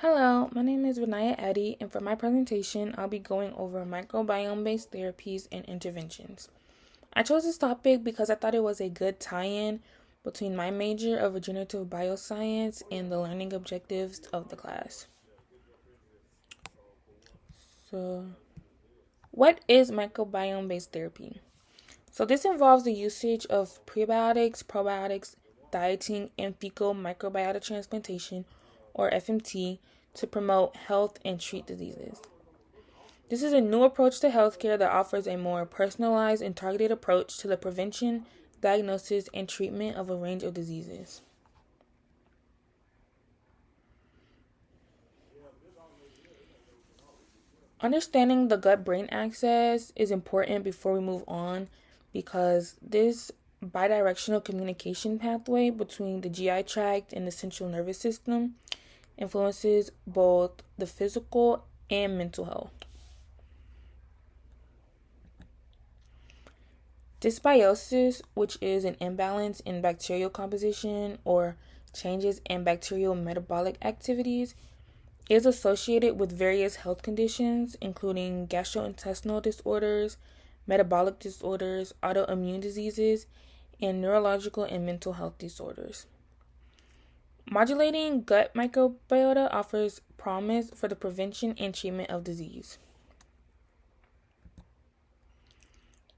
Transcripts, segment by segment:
Hello, my name is Renaya Eddy, and for my presentation, I'll be going over microbiome-based therapies and interventions. I chose this topic because I thought it was a good tie-in between my major of regenerative bioscience and the learning objectives of the class. So, what is microbiome-based therapy? So this involves the usage of prebiotics, probiotics, dieting, and fecal microbiota transplantation, or FMT, to promote health and treat diseases. This is a new approach to healthcare that offers a more personalized and targeted approach to the prevention, diagnosis, and treatment of a range of diseases. Understanding the gut-brain axis is important before we move on because this bidirectional communication pathway between the GI tract and the central nervous system influences both the physical and mental health. Dysbiosis, which is an imbalance in bacterial composition or changes in bacterial metabolic activities, is associated with various health conditions, including gastrointestinal disorders, metabolic disorders, autoimmune diseases, and neurological and mental health disorders. Modulating gut microbiota offers promise for the prevention and treatment of disease.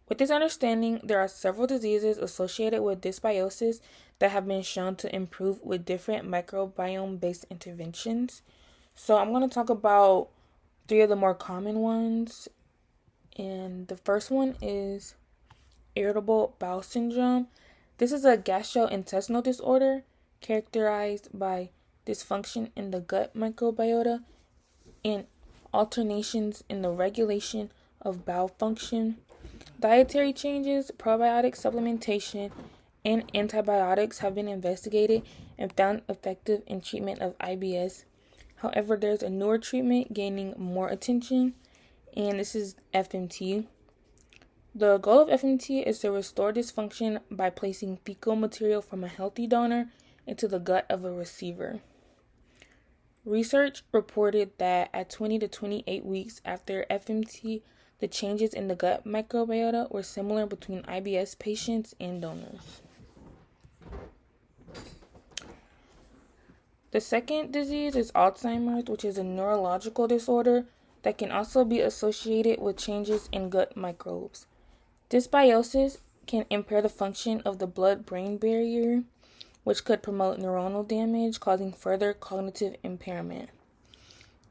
With this understanding, there are several diseases associated with dysbiosis that have been shown to improve with different microbiome-based interventions. So I'm going to talk about three of the more common ones. And the first one is irritable bowel syndrome. This is a gastrointestinal disorder characterized by dysfunction in the gut microbiota and alternations in the regulation of bowel function. Dietary changes, probiotic supplementation, and antibiotics have been investigated and found effective in treatment of IBS. However, there's a newer treatment gaining more attention, and this is FMT. The goal of FMT is to restore dysfunction by placing fecal material from a healthy donor into the gut of a receiver. Research reported that at 20 to 28 weeks after FMT, the changes in the gut microbiota were similar between IBS patients and donors. The second disease is Alzheimer's, which is a neurological disorder that can also be associated with changes in gut microbes. Dysbiosis can impair the function of the blood-brain barrier, which could promote neuronal damage, causing further cognitive impairment.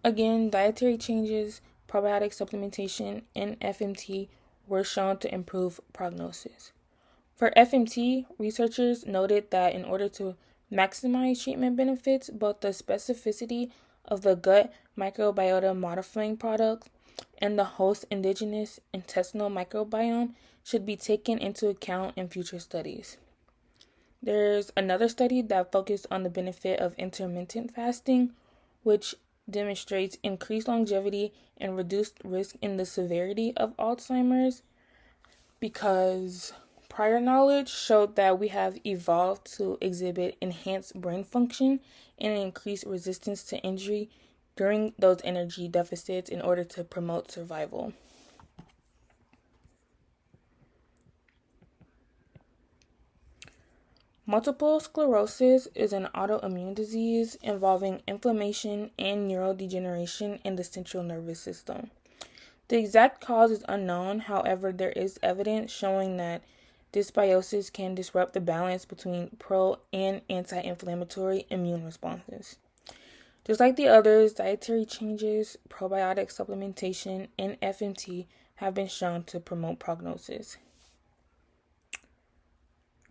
Again, dietary changes, probiotic supplementation, and FMT were shown to improve prognosis. For FMT, researchers noted that in order to maximize treatment benefits, both the specificity of the gut microbiota modifying products and the host indigenous intestinal microbiome should be taken into account in future studies. There's another study that focused on the benefit of intermittent fasting, which demonstrates increased longevity and reduced risk in the severity of Alzheimer's, because prior knowledge showed that we have evolved to exhibit enhanced brain function and increased resistance to injury during those energy deficits in order to promote survival. Multiple sclerosis is an autoimmune disease involving inflammation and neurodegeneration in the central nervous system. The exact cause is unknown, however, there is evidence showing that dysbiosis can disrupt the balance between pro and anti-inflammatory immune responses. Just like the others, dietary changes, probiotic supplementation, and FMT have been shown to promote prognosis.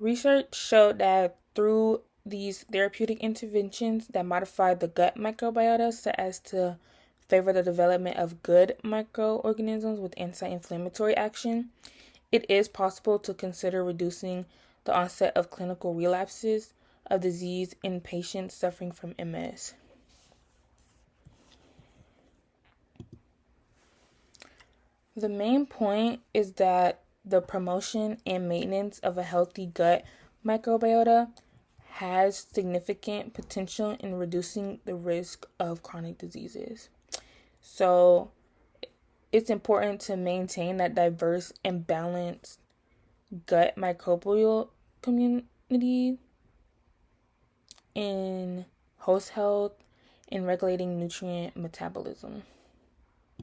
Research showed that through these therapeutic interventions that modify the gut microbiota so as to favor the development of good microorganisms with anti-inflammatory action, it is possible to consider reducing the onset of clinical relapses of disease in patients suffering from MS. The main point is that the promotion and maintenance of a healthy gut microbiota has significant potential in reducing the risk of chronic diseases. So it's important to maintain that diverse and balanced gut microbial community in host health and regulating nutrient metabolism.